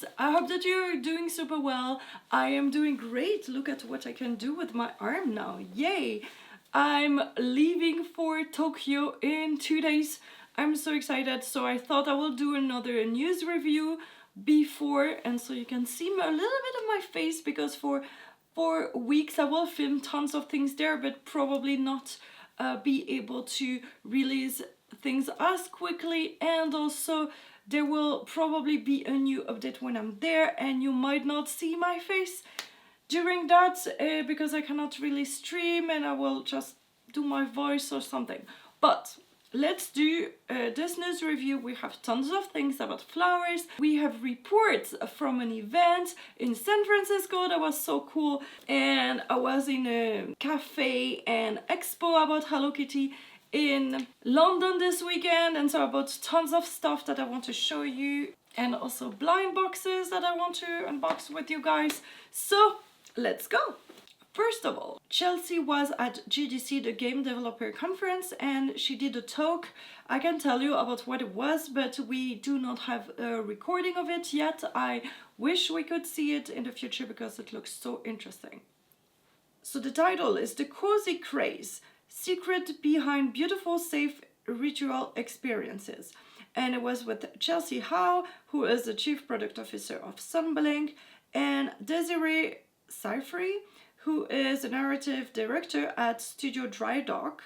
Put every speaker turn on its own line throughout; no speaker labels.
guys, I hope that you're doing super well. I am doing great. Look at what I can do with my arm now. Yay! I'm leaving for Tokyo in 2 days. I'm so excited, so I thought I will do another news review before, and so you can see a little bit of my face, because for 4 weeks I will film tons of things there, but probably not be able to release things as quickly, and also there will probably be a new update when I'm there, and you might not see my face during that because I cannot really stream, and I will just do my voice or something. But let's do this news review. We have tons of things about flowers. We have reports from an event in San Francisco that was so cool, and I was in a cafe and expo about Hello Kitty in London this weekend, and so I bought tons of stuff that I want to show you, and also blind boxes that I want to unbox with you guys. So let's go. First of all, Chelsea was at GDC, the Game Developer Conference, and she did a talk. I can tell you about what it was, but we do not have a recording of it yet. I wish we could see it in the future because it looks so interesting. So the title is The Cozy Craze: Secret Behind Beautiful Safe Ritual Experiences. And it was with Chelsea Howe, who is the Chief Product Officer of Sunblink, and Desiree Seyfried, who is a narrative director at Studio Dry Dock,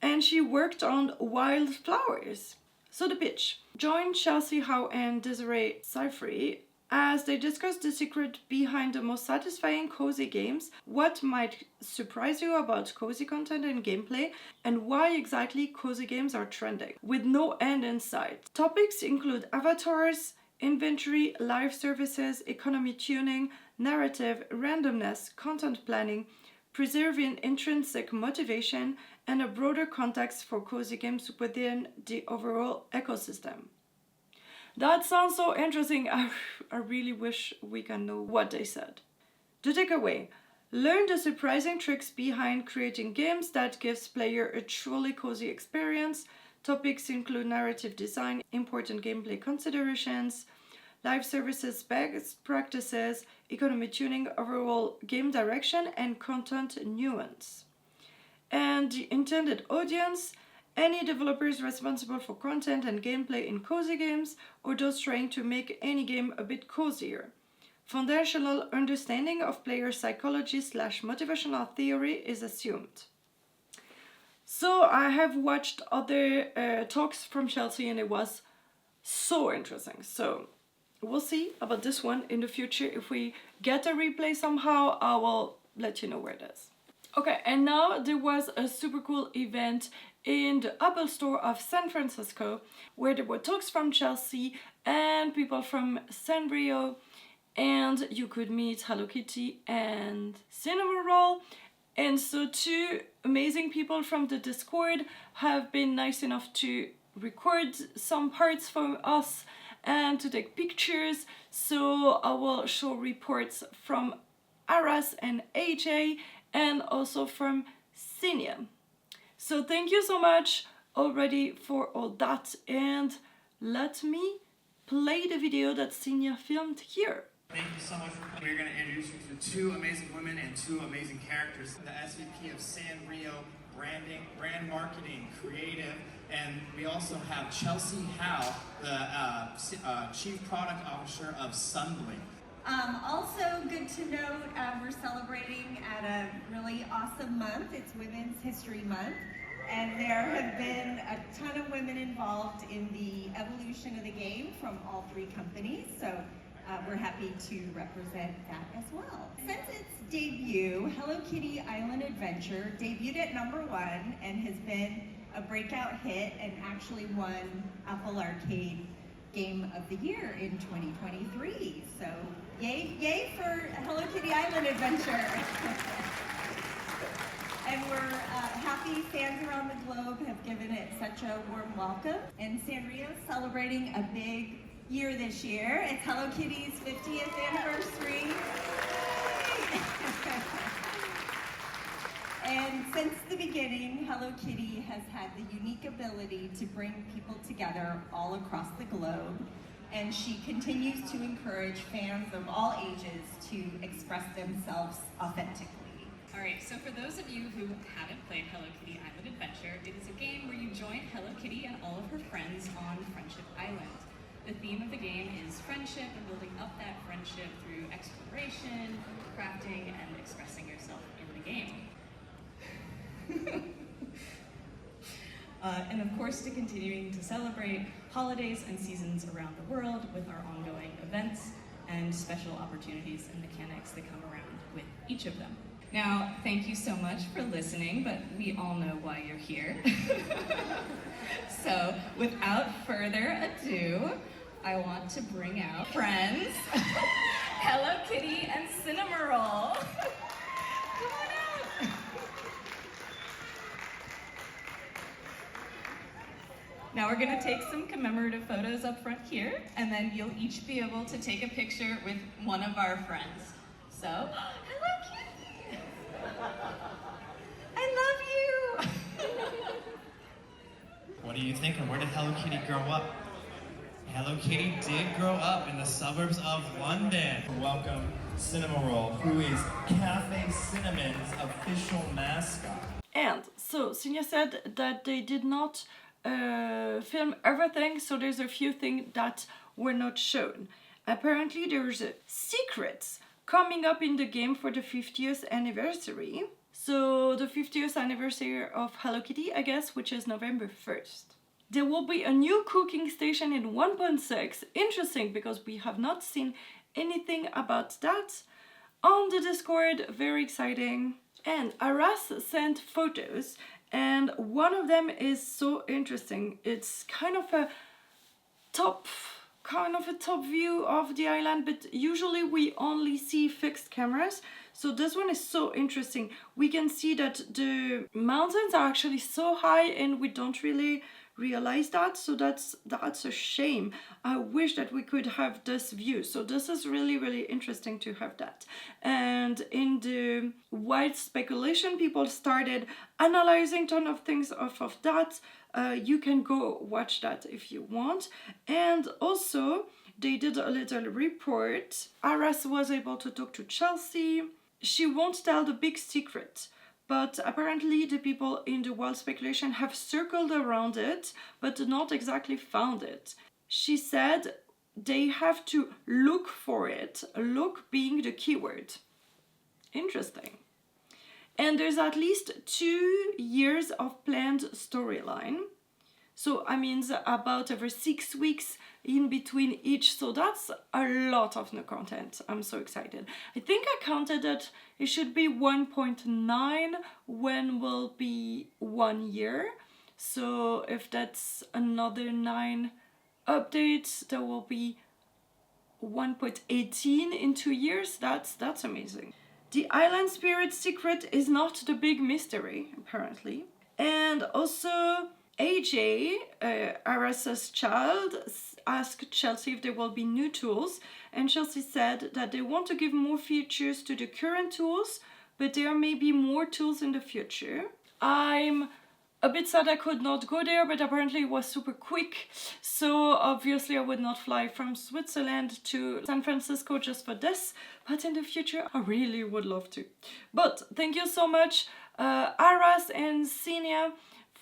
and she worked on Wildflowers. So the pitch: join Chelsea Howe and Desiree Seyfried as they discuss the secret behind the most satisfying cozy games, what might surprise you about cozy content and gameplay, and why exactly cozy games are trending, with no end in sight. Topics include avatars, inventory, live services, economy tuning, narrative, randomness, content planning, preserving intrinsic motivation, and a broader context for cozy games within the overall ecosystem. That sounds so interesting. I really wish we can know what they said. The takeaway: learn the surprising tricks behind creating games that gives player a truly cozy experience. Topics include narrative design, important gameplay considerations, live services best practices, economy tuning, overall game direction, and content nuance. And the intended audience: any developers responsible for content and gameplay in cozy games, or those trying to make any game a bit cozier. Foundational understanding of player psychology / motivational theory is assumed. So I have watched other talks from Chelsea, and it was so interesting. So we'll see about this one in the future. If we get a replay somehow, I will let you know where it is. Okay, and now there was a super cool event in the Apple Store of San Francisco, where there were talks from Chelsea and people from Sanrio, and you could meet Hello Kitty and Cinnamon Roll. And so 2 amazing people from the Discord have been nice enough to record some parts for us and to take pictures. So I will show reports from Aras and AJ, and also from Cimnya. So thank you so much already for all that, and let me play the video that Cimnya filmed here.
Thank you so much for coming. We're going to introduce you to 2 amazing women and 2 amazing characters. The SVP of Sanrio, branding, brand marketing, creative, and we also have Chelsea Howe, the Chief Product Officer of Sunblink.
Also good to note, we're celebrating at a really awesome month. It's Women's History Month, and there have been a ton of women involved in the evolution of the game from all 3 companies, so we're happy to represent that as well. Since its debut, Hello Kitty Island Adventure debuted at #1 and has been a breakout hit and actually won Apple Arcade Game of the Year in 2023. So yay for Hello Kitty Island Adventure. And we're happy fans around the globe have given it such a warm welcome. And Sanrio is celebrating a big year this year. It's Hello Kitty's 50th anniversary. And since the beginning, Hello Kitty has had the unique ability to bring people together all across the globe. and she continues to encourage fans of all ages to express themselves authentically.
Alright, so for those of you who haven't played Hello Kitty Island Adventure, it is a game where you join Hello Kitty and all of her friends on Friendship Island. The theme of the game is friendship and building up that friendship through exploration, crafting, and expressing yourself in the game. And of course, to continuing to celebrate holidays and seasons around the world with our ongoing events and special opportunities and mechanics that come around with each of them. Now, thank you so much for listening, but we all know why you're here. So, without further ado, I want to bring out friends, Hello Kitty and Cinnamoroll. Come on out. Now we're gonna take some commemorative photos up front here, and then you'll each be able to take a picture with one of our friends. So, Hello Kitty! I love you!
What are you thinking? Where did Hello Kitty grow up? Hello Kitty did grow up in the suburbs of London. Welcome Cinnamoroll, who is Cafe Cinnamon's official mascot.
And so Cimnya said that they did not film everything, so there's a few things that were not shown. Apparently there's secrets coming up in the game for the 50th anniversary. So the 50th anniversary of Hello Kitty, I guess, which is November 1st. There will be a new cooking station in 1.6. Interesting, because we have not seen anything about that on the Discord. Very exciting. And Aras sent photos, and one of them is so interesting. It's kind of a top view of the island, but usually we only see fixed cameras. So this one is so interesting. We can see that the mountains are actually so high and we don't really realize that, so that's a shame. I wish that we could have this view. So this is really interesting to have that. And in the wild speculation, people started analyzing ton of things off of that. You can go watch that if you want. And also they did a little report. Aras was able to talk to Chelsea. She won't tell the big secret, but apparently the people in the wild speculation have circled around it, but not exactly found it. She said they have to look for it, look being the keyword. Interesting. And there's at least 2 years of planned storyline. So I mean about every 6 weeks in between each, so that's a lot of new content. I'm so excited. I think I counted that it should be 1.9 when will be 1 year. So if that's another 9 updates, there will be 1.18 in 2 years. That's amazing. The island spirit secret is not the big mystery, apparently. And also AJ, Aras's child, asked Chelsea if there will be new tools, and Chelsea said that they want to give more features to the current tools, but there may be more tools in the future. I'm a bit sad I could not go there, but apparently it was super quick, so obviously I would not fly from Switzerland to San Francisco just for this, but in the future I really would love to. But thank you so much, Aras and Cimnya,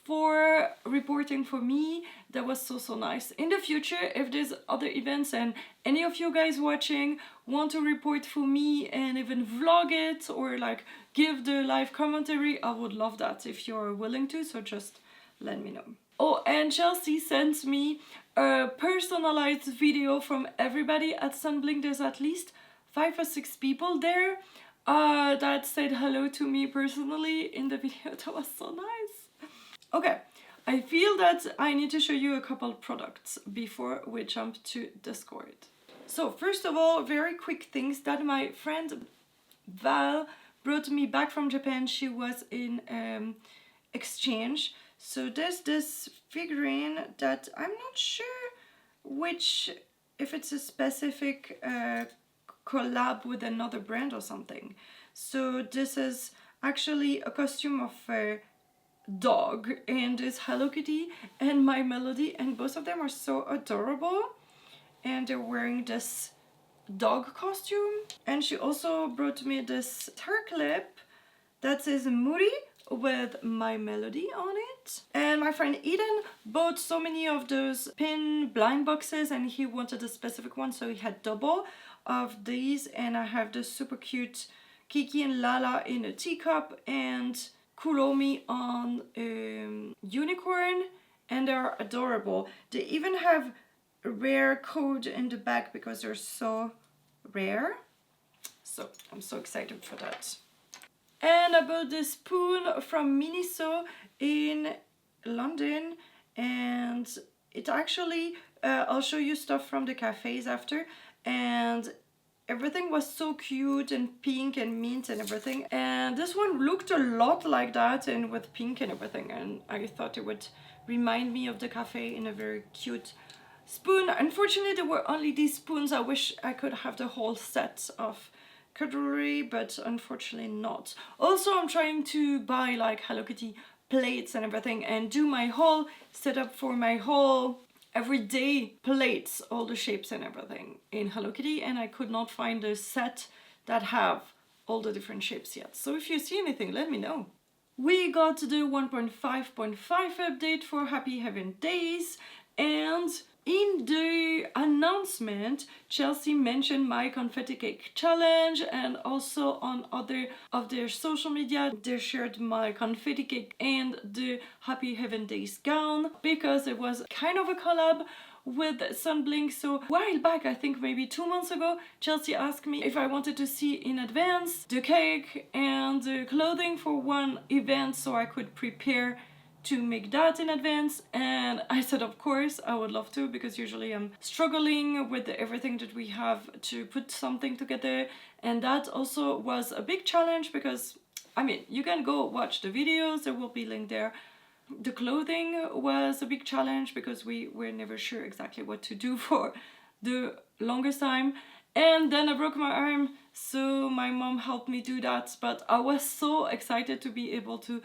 for reporting for me. That was so nice. In the future, if there's other events and any of you guys watching want to report for me and even vlog it or like give the live commentary, I would love that if you're willing to, so just let me know. Oh, and Chelsea sent me a personalized video from everybody at Sunblink. There's at least 5 or 6 people there that said hello to me personally in the video. That was so nice. Okay, I feel that I need to show you a couple products before we jump to Discord. So first of all, very quick things that my friend Val brought me back from Japan. She was in exchange. So there's this figurine that I'm not sure if it's a specific collab with another brand or something. So this is actually a costume of a dog, and there's Hello Kitty and My Melody, and both of them are so adorable. and they're wearing this dog costume. And she also brought me this hair clip that says Moody with my melody on it. And my friend Eden bought so many of those pin blind boxes, and he wanted a specific one, so he had double of these. And I have this super cute Kiki and Lala in a teacup and Kuromi on unicorn, and they're adorable. They even have a rare code in the back because they're so rare. So I'm so excited for that. And I bought this spoon from Miniso in London, and it actually, I'll show you stuff from the cafes after, and everything was so cute and pink and mint and everything. And this one looked a lot like that and with pink and everything, and I thought it would remind me of the cafe in a very cute spoon. Unfortunately, there were only these spoons. I wish I could have the whole set of cutlery, but unfortunately not. Also, I'm trying to buy like Hello Kitty plates and everything and do my whole setup for my whole everyday plates, all the shapes and everything in Hello Kitty, and I could not find a set that have all the different shapes yet. So if you see anything, let me know. We got the 1.5.5 update for Happy Heaven Days, and in the announcement, Chelsea mentioned my confetti cake challenge, and also on other of their social media, they shared my confetti cake and the Happy Heaven Days gown, because it was kind of a collab with Sunblink. So a while back, I think maybe 2 months ago, Chelsea asked me if I wanted to see in advance the cake and the clothing for one event so I could prepare to make that in advance, and I said of course I would love to, because usually I'm struggling with everything that we have to put something together, and that also was a big challenge because I mean, you can go watch the videos, there will be linked there. The clothing was a big challenge because we were never sure exactly what to do for the longest time, and then I broke my arm, so my mom helped me do that. But I was so excited to be able to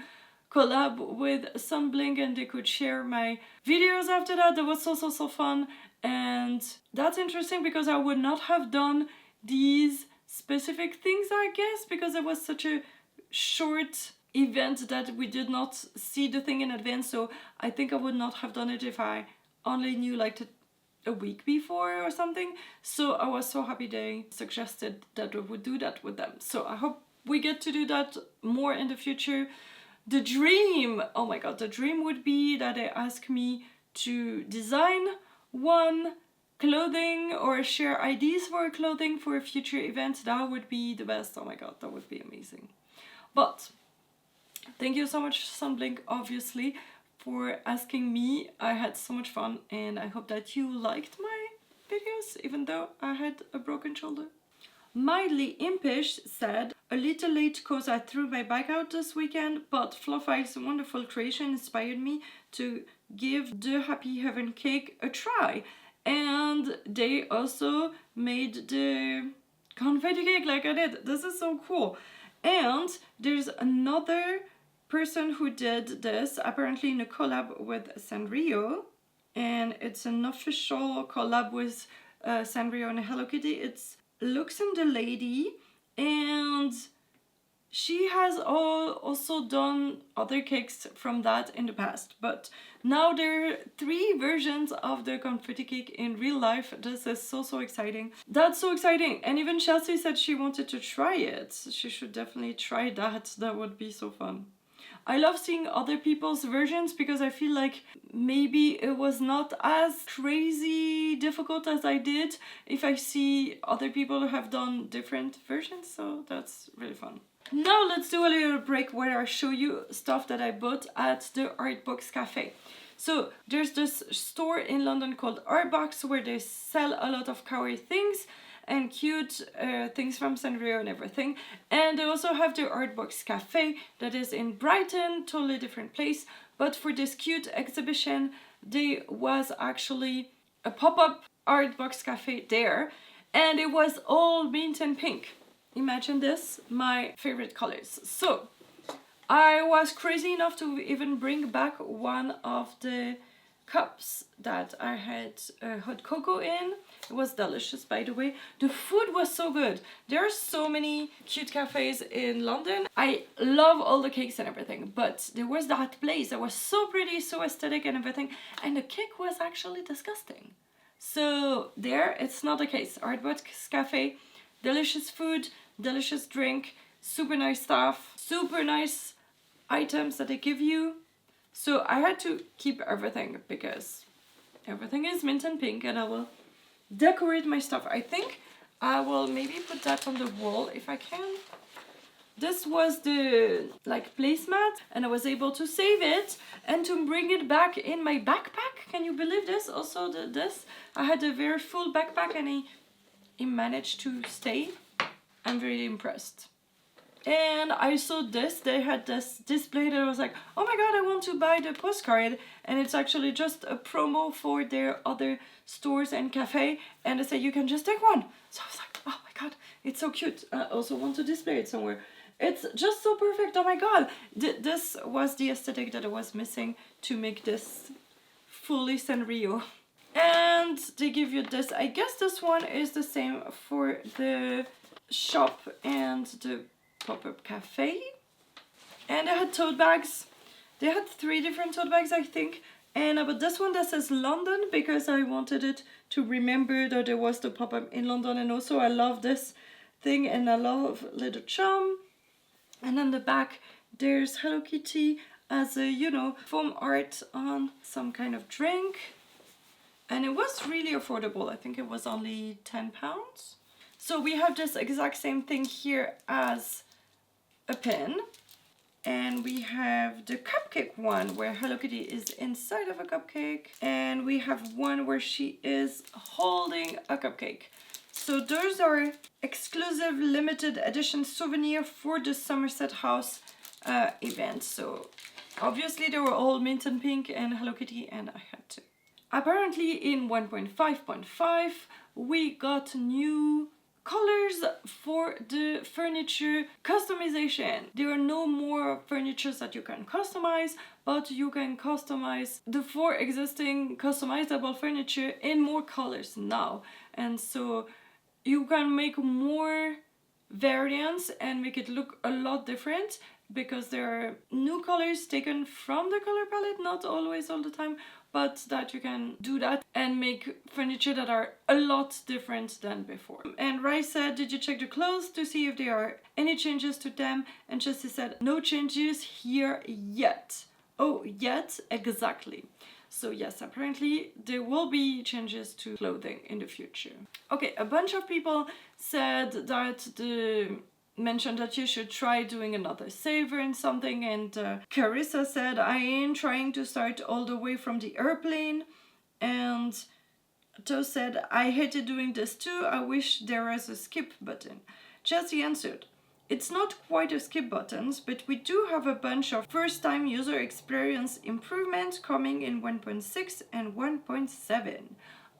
collab with Sunblink, and they could share my videos after that. That was so fun. And that's interesting because I would not have done these specific things, I guess, because it was such a short event that we did not see the thing in advance. So I think I would not have done it if I only knew like a week before or something. So I was so happy they suggested that we would do that with them. So I hope we get to do that more in the future. The dream, oh my god, the dream would be that they ask me to design one clothing or share ideas for clothing for a future event. That would be the best. Oh my god, that would be amazing. But thank you so much, Sunblink, obviously, for asking me. I had so much fun, and I hope that you liked my videos, even though I had a broken shoulder. Mildly Impish said, a little late cause I threw my bike out this weekend, but Fluff'isle's wonderful creation inspired me to give the Happy Heaven cake a try. And they also made the confetti cake like I did. This is so cool. And there's another person who did this, apparently in a collab with Sanrio. And it's an official collab with Sanrio and Hello Kitty. It's Looks and the Lady, and she has also done other cakes from that in the past, but now there are 3 versions of the confetti cake in real life. This is so exciting. That's so exciting, and even Chelsea said she wanted to try it. She should definitely try that. That would be so fun. I love seeing other people's versions because I feel like maybe it was not as crazy difficult as I did if I see other people who have done different versions, so that's really fun. Now let's do a little break where I show you stuff that I bought at the Artbox Café. So there's this store in London called Artbox where they sell a lot of kawaii things and cute things from Sanrio and everything. And they also have the Artbox Café that is in Brighton, totally different place. But for this cute exhibition, there was actually a pop-up Artbox Café there, and it was all mint and pink. Imagine this, my favorite colors. So I was crazy enough to even bring back one of the cups that I had hot cocoa in, It was delicious, by the way. The food was so good. There are so many cute cafes in London. I love all the cakes and everything, but there was that place that was so pretty, so aesthetic and everything, and the cake was actually disgusting. So there, it's not the case. Artbox Cafe, delicious food, delicious drink, super nice stuff, super nice items that they give you. So I had to keep everything because everything is mint and pink, and I will decorate my stuff. I think I will maybe put that on the wall if I can. This was the like placemat, and I was able to save it and to bring it back in my backpack. Can you believe this? Also this, I had a very full backpack and it managed to stay. I'm very impressed. And I saw this, they had this display that I was like, oh my god, I want to buy the postcard, and it's actually just a promo for their other stores and cafe, and they say you can just take one. So I was like, oh my god, it's so cute. I also want to display it somewhere. It's just so perfect, oh my god. This was the aesthetic that I was missing to make this fully Sanrio. And they give you this, I guess this one is the same for the shop and the pop-up cafe. And they had tote bags. They had 3 different tote bags, I think. And but this one that says London, because I wanted it to remember that there was the pop-up in London. And also I love this thing, and I love little charm. And on the back there's Hello Kitty as a, you know, foam art on some kind of drink. And it was really affordable. I think it was only £10. So we have this exact same thing here as a pin. And we have the cupcake one where Hello Kitty is inside of a cupcake. And we have one where she is holding a cupcake. So those are exclusive limited edition souvenir for the Somerset House event. So obviously they were all mint and pink and Hello Kitty, and I had to. Apparently in 1.5.5 we got new colors for the furniture customization. There are no more furnitures that you can customize, but you can customize the 4 existing customizable furniture in more colors now. And so you can make more variants and make it look a lot different, because there are new colors taken from the color palette, not always all the time, but that you can do that and make furniture that are a lot different than before. And Rai said, did you check the clothes to see if there are any changes to them? And Jessie said, no changes here yet. Oh, yet? Exactly. So yes, apparently there will be changes to clothing in the future. Okay, a bunch of people said that mentioned that you should try doing another saver and something, and Carissa said, I am trying to start all the way from the airplane, and Joe said, I hated doing this too, I wish there was a skip button. Jessie answered, it's not quite a skip buttons, but we do have a bunch of first time user experience improvements coming in 1.6 and 1.7.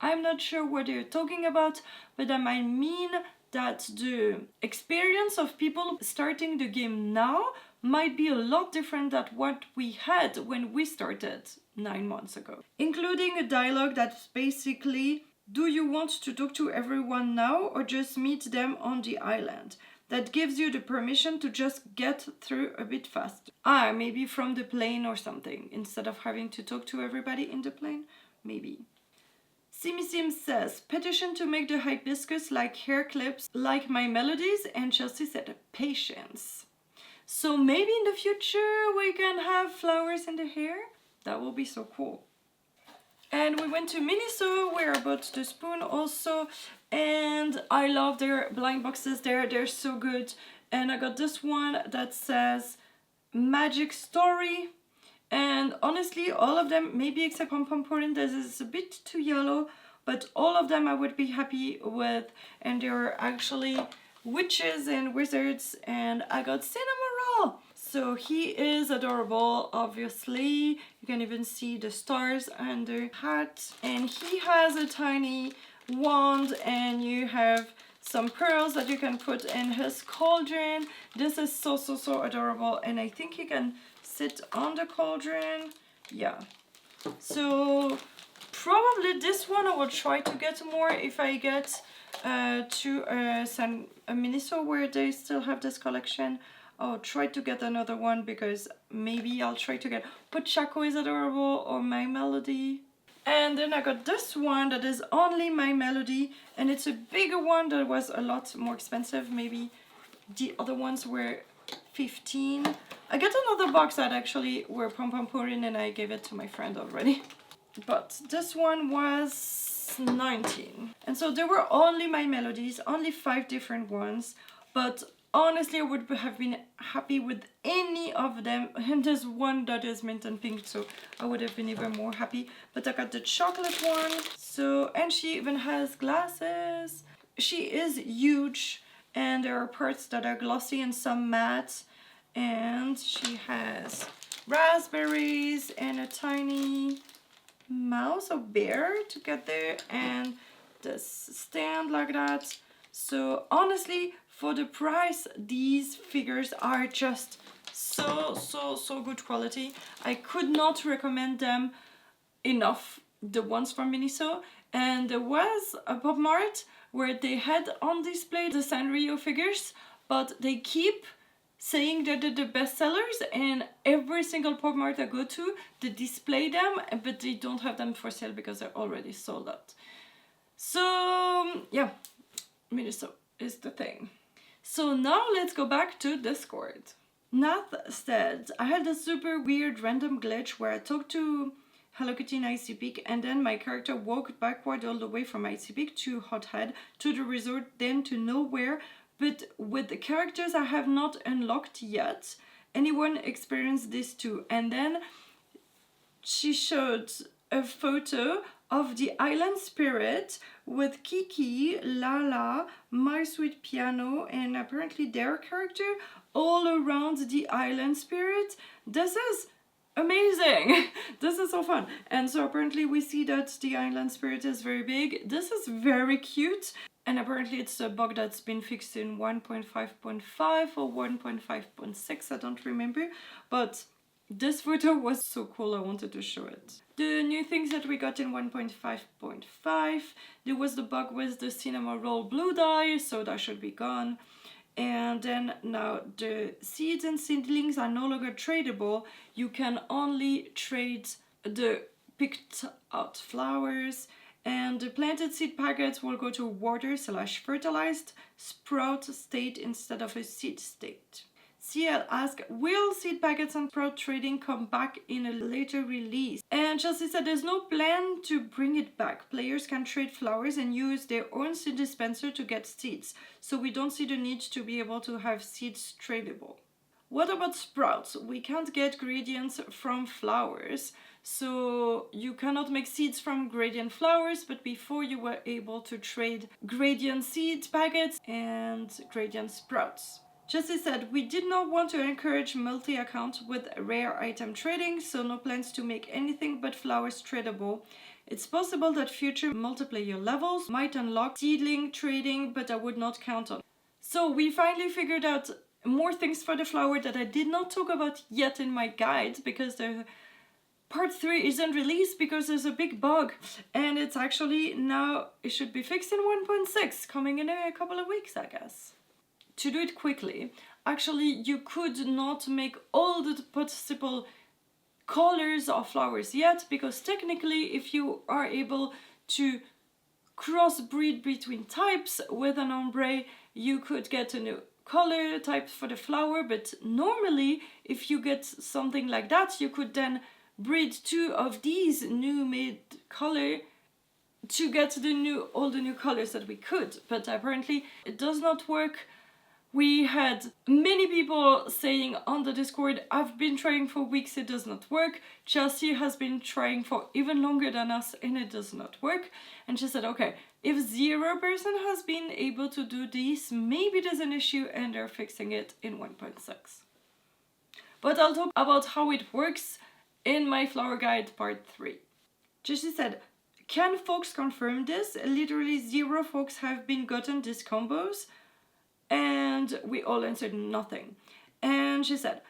I'm not sure what they're talking about, but that might mean that the experience of people starting the game now might be a lot different than what we had when we started 9 months ago. Including a dialogue that's basically, do you want to talk to everyone now or just meet them on the island? That gives you the permission to just get through a bit faster. Maybe from the plane or something, instead of having to talk to everybody in the plane, maybe. Simi Sim says, petition to make the hibiscus like hair clips like my melodies, and Chelsea said, patience. So maybe in the future we can have flowers in the hair? That will be so cool. And we went to Miniso where I bought the spoon also, and I love their blind boxes there, they're so good. And I got this one that says Magic Story. And honestly, all of them, maybe except Pom Pom Pudding, this is a bit too yellow, but all of them I would be happy with. And they're actually witches and wizards, and I got Cinnamoroll. So he is adorable, obviously. You can even see the stars under hat. And he has a tiny wand, and you have some pearls that you can put in his cauldron. This is so adorable, and I think he can sit on the cauldron. Yeah, so probably this one I will try to get more if I get to Miniso where they still have this collection. I'll try to get another one because maybe I'll try to get Pochaco is adorable or My Melody. And then I got this one that is only My Melody, and it's a bigger one that was a lot more expensive. Maybe the other ones were 15. I got another box that actually were pom pom purin and I gave it to my friend already. But this one was 19. And so there were only My Melodies, only 5 different ones. But honestly, I would have been happy with any of them. And there's one that is mint and pink, so I would have been even more happy. But I got the chocolate one. So, and she even has glasses. She is huge, and there are parts that are glossy and some matte. And she has raspberries and a tiny mouse or bear to get there, and this stand like that. So honestly, for the price, these figures are just so good quality. I could not recommend them enough, the ones from Miniso. And there was a Pop Mart where they had on display the Sanrio figures, but they keep saying that they're the best sellers, and every single Pop Mart I go to, they display them, but they don't have them for sale because they're already sold out. So yeah, Miniso is the thing. So now let's go back to Discord. Nath said, I had a super weird random glitch where I talked to Hello Kitty in Icy Peak, and then my character walked backward all the way from Icy Peak to Hothead to the resort, then to nowhere, but with the characters I have not unlocked yet. Anyone experienced this too? And then she showed a photo of the island spirit with Kiki, Lala, My Sweet Piano, and apparently their character all around the island spirit. This is amazing. This is so fun. And so apparently we see that the island spirit is very big. This is very cute. And apparently it's a bug that's been fixed in 1.5.5 or 1.5.6, I don't remember. But this photo was so cool, I wanted to show it. The new things that we got in 1.5.5, there was the bug with the cinema roll blue dye, so that should be gone. And then now the seeds and seedlings are no longer tradable. You can only trade the picked out flowers. And the planted seed packets will go to water/fertilized sprout state instead of a seed state. CL asked, will seed packets and sprout trading come back in a later release? And Chelsea said there's no plan to bring it back. Players can trade flowers and use their own seed dispenser to get seeds. So we don't see the need to be able to have seeds tradable. What about sprouts? We can't get gradients from flowers. So you cannot make seeds from gradient flowers, but before you were able to trade gradient seed packets and gradient sprouts. Jessie said, we did not want to encourage multi-account with rare item trading, so no plans to make anything but flowers tradable. It's possible that future multiplayer levels might unlock seedling trading, but I would not count on it. So we finally figured out more things for the flower that I did not talk about yet in my guide, because the Part 3 isn't released because there's a big bug, and it's actually now, it should be fixed in 1.6, coming in a couple of weeks, I guess. To do it quickly, actually you could not make all the possible colors of flowers yet, because technically if you are able to crossbreed between types with an ombre, you could get a new color type for the flower, but normally if you get something like that, you could then breed 2 of these new made color to get all the new colors that we could, but apparently it does not work. We had many people saying on the Discord, I've been trying for weeks, it does not work. Chelsea has been trying for even longer than us and it does not work. And she said, okay, if 0% has been able to do this, maybe there's an issue and they're fixing it in 1.6. But I'll talk about how it works in my flower guide part 3. Jessie said, can folks confirm this? Literally 0 folks have been gotten these combos. And we all answered nothing. And she said,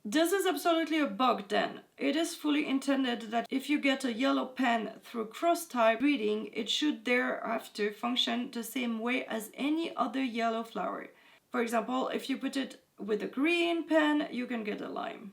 This is absolutely a bug then. It is fully intended that if you get a yellow pen through cross-type reading, it should thereafter function the same way as any other yellow flower. For example, if you put it with a green pen, you can get a lime.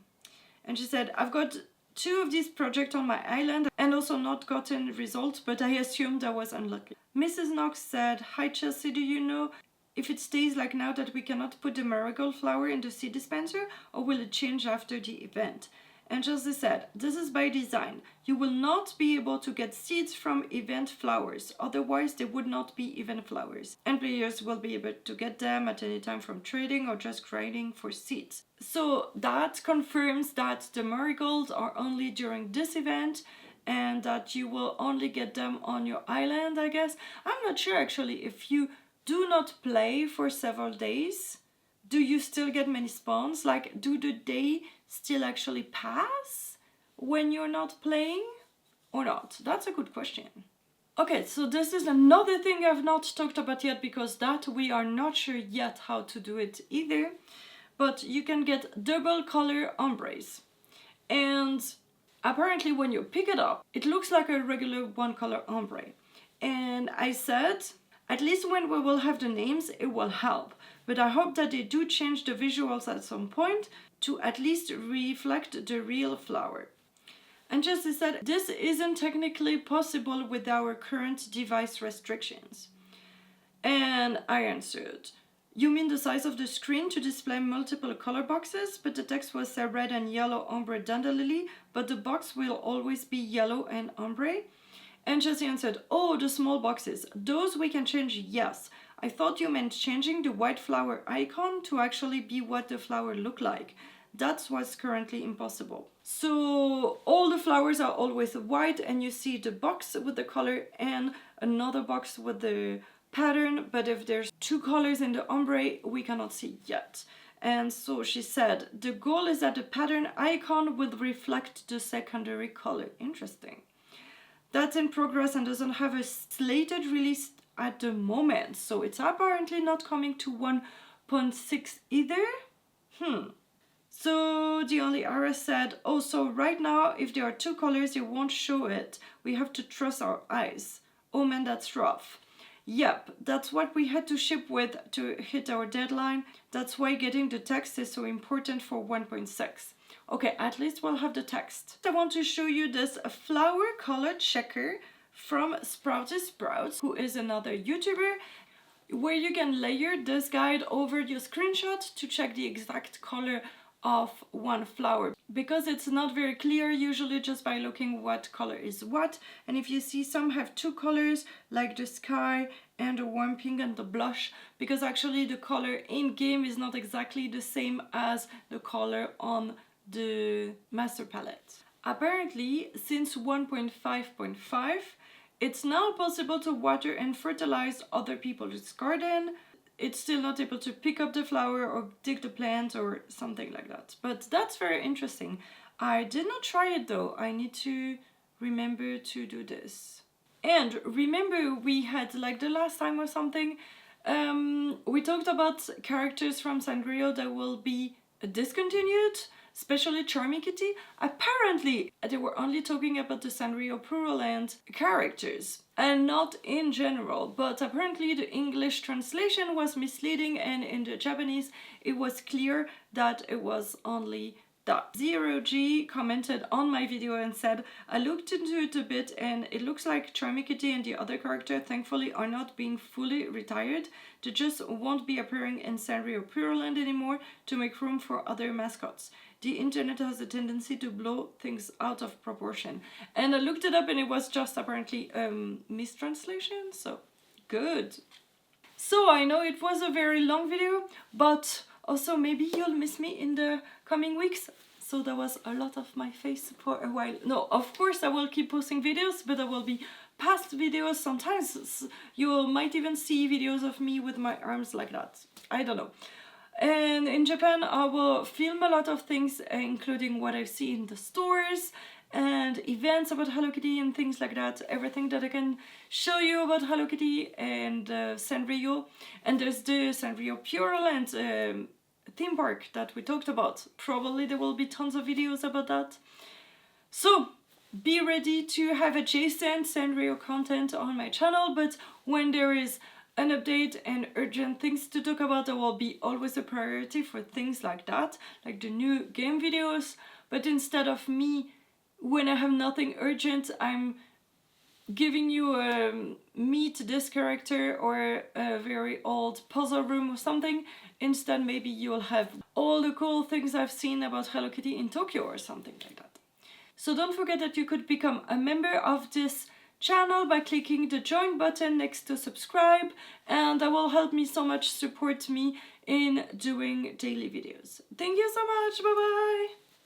And she said, I've got 2 of these projects on my island and also not gotten results, but I assumed I was unlucky. Mrs. Knox said, hi Chelsea, do you know if it stays like now that we cannot put the marigold flower in the seed dispenser, or will it change after the event? And Chelsea said, this is by design. You will not be able to get seeds from event flowers, otherwise they would not be event flowers. And players will be able to get them at any time from trading or just grinding for seeds. So that confirms that the marigolds are only during this event and that you will only get them on your island, I guess. I'm not sure actually if you do not play for several days, do you still get many spawns? Like, do the day still actually pass when you're not playing or not? That's a good question. Okay, so this is another thing I've not talked about yet because that we are not sure yet how to do it either. But you can get double color ombres. And apparently when you pick it up, it looks like a regular one color ombre. And I said, at least when we will have the names, it will help. But I hope that they do change the visuals at some point to at least reflect the real flower. And Jessie said, this isn't technically possible with our current device restrictions. And I answered, you mean the size of the screen to display multiple color boxes? But the text was red and yellow ombre dandelion, but the box will always be yellow and ombre. And Jessie answered, oh, the small boxes. Those we can change, yes. I thought you meant changing the white flower icon to actually be what the flower looked like. That's what's currently impossible. So all the flowers are always white and you see the box with the color and another box with the pattern. But if there's 2 colors in the ombre, we cannot see yet. And so she said, the goal is that the pattern icon will reflect the secondary color. Interesting. That's in progress and doesn't have a slated release at the moment. So it's apparently not coming to 1.6 either. So the only Ara said, oh, so right now, if there are 2 colors, you won't show it. We have to trust our eyes. Oh man, that's rough. Yep, that's what we had to ship with to hit our deadline. That's why getting the text is so important for 1.6. Okay, at least we'll have the text. I want to show you this flower color checker from Sprouty Sprouts, who is another YouTuber, where you can layer this guide over your screenshot to check the exact color of one flower, because it's not very clear usually just by looking what color is what. And if you see, some have 2 colors like the sky and the warm pink and the blush, because actually the color in game is not exactly the same as the color on the master palette. Apparently, since 1.5.5, it's now possible to water and fertilize other people's garden. It's still not able to pick up the flower or dig the plant or something like that. But that's very interesting. I did not try it though. I need to remember to do this. And remember we had like the last time or something, we talked about characters from Sanrio that will be discontinued, especially Charmmy Kitty. Apparently they were only talking about the Sanrio Puro Land characters and not in general, but apparently the English translation was misleading and in the Japanese it was clear that it was only that. Zero G commented on my video and said, I looked into it a bit and it looks like Charmmy Kitty and the other character thankfully are not being fully retired. They just won't be appearing in Sanrio Puro Land anymore to make room for other mascots. The internet has a tendency to blow things out of proportion. And I looked it up and it was just apparently mistranslation, so good. So I know it was a very long video, but also maybe you'll miss me in the coming weeks. So that was a lot of my face for a while. No, of course I will keep posting videos, but there will be past videos. Sometimes you might even see videos of me with my arms like that. I don't know. And in Japan I will film a lot of things, including what I see in the stores and events about Hello Kitty and things like that. Everything that I can show you about Hello Kitty and Sanrio. And there's the Sanrio Pure Land theme park that we talked about. Probably there will be tons of videos about that. So be ready to have adjacent Sanrio content on my channel, but when there is an update and urgent things to talk about, there will be always a priority for things like that, like the new game videos. But instead of me, when I have nothing urgent, I'm giving you a meet this character or a very old puzzle room or something. Instead, maybe you'll have all the cool things I've seen about Hello Kitty in Tokyo or something like that. So don't forget that you could become a member of this channel by clicking the join button next to subscribe, and that will help me so much, support me in doing daily videos. Thank you so much, bye bye!